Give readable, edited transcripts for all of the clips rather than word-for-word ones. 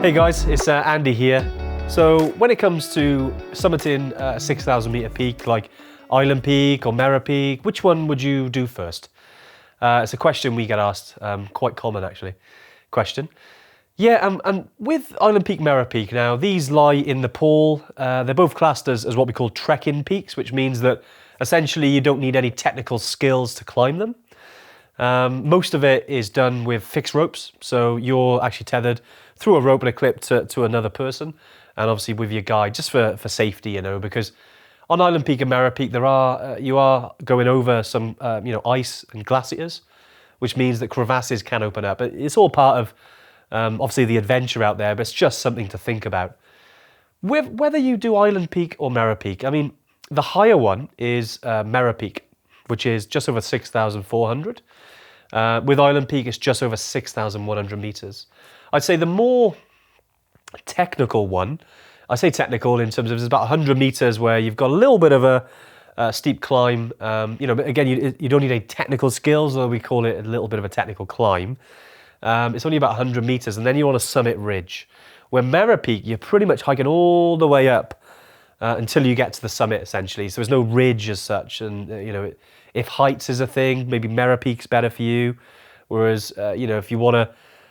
Hey guys, it's Andy here. So when it comes to summiting a 6,000 meter peak like Island Peak or Mera Peak, which one would you do first? It's a question we get asked, quite common actually, question. Yeah, and with Island Peak, Mera Peak now, these lie in Nepal. They're both classed as what we call trekking peaks, which means that essentially you don't need any technical skills to climb them. Most of it is done with fixed ropes, so you're actually tethered through a rope and a clip to another person, and obviously with your guide, just for safety, you know, because on Island Peak and Mera Peak you are going over some ice and glaciers, which means that crevasses can open up. It's all part of obviously the adventure out there, but it's just something to think about. With whether you do Island Peak or Mera Peak, I mean, the higher one is Mera Peak, which is just over 6,400. With Island Peak, it's just over 6,100 meters. I'd say the more technical one, I say technical in terms of there's about 100 meters where you've got a little bit of a steep climb. But again, you don't need any technical skills, though we call it a little bit of a technical climb. It's only about 100 meters, and then you're on a summit ridge. Where Mera Peak, you're pretty much hiking all the way up until you get to the summit, essentially. So there's no ridge as such, and if heights is a thing, maybe Mera Peak's better for you. Whereas if you want to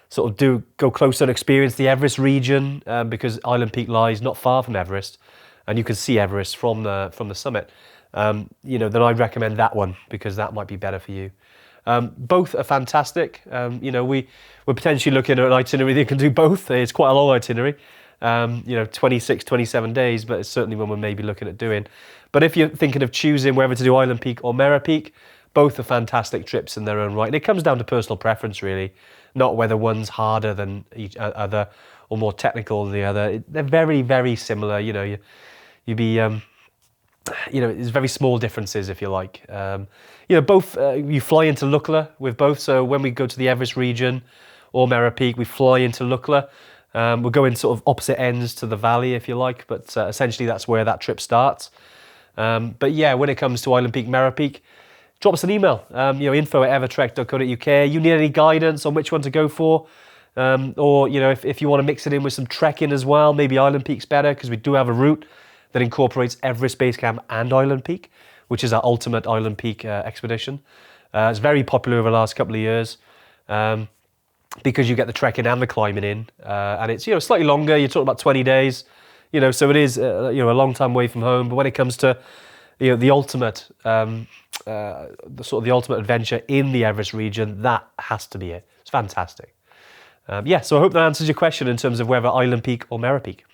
sort of go closer and experience the Everest region, because Island Peak lies not far from Everest, and you can see Everest from the summit, then I'd recommend that one because that might be better for you. Both are fantastic. We're potentially looking at an itinerary that can do both. It's quite a long itinerary, 26, 27 days, but it's certainly one we're maybe looking at doing. But if you're thinking of choosing whether to do Island Peak or Mera Peak, both are fantastic trips in their own right. And it comes down to personal preference, really, not whether one's harder than each other or more technical than the other. They're very, very similar. You'd be, there's very small differences, if you like. Both, you fly into Lukla with both. So when we go to the Everest region or Mera Peak, we fly into Lukla. We're going sort of opposite ends to the valley, if you like, but essentially that's where that trip starts. But yeah, when it comes to Island Peak, Mera Peak, drop us an email, info@evertrek.co.uk. You need any guidance on which one to go for? Or if you want to mix it in with some trekking as well, maybe Island Peak's better because we do have a route that incorporates Everest Base Camp and Island Peak, which is our ultimate Island Peak expedition. It's very popular over the last couple of years because you get the trekking and the climbing in, and it's slightly longer. You're talking about 20 days, so it is a long time away from home. But when it comes to the ultimate, the ultimate adventure in the Everest region, that has to be it. It's fantastic. So I hope that answers your question in terms of whether Island Peak or Mera Peak.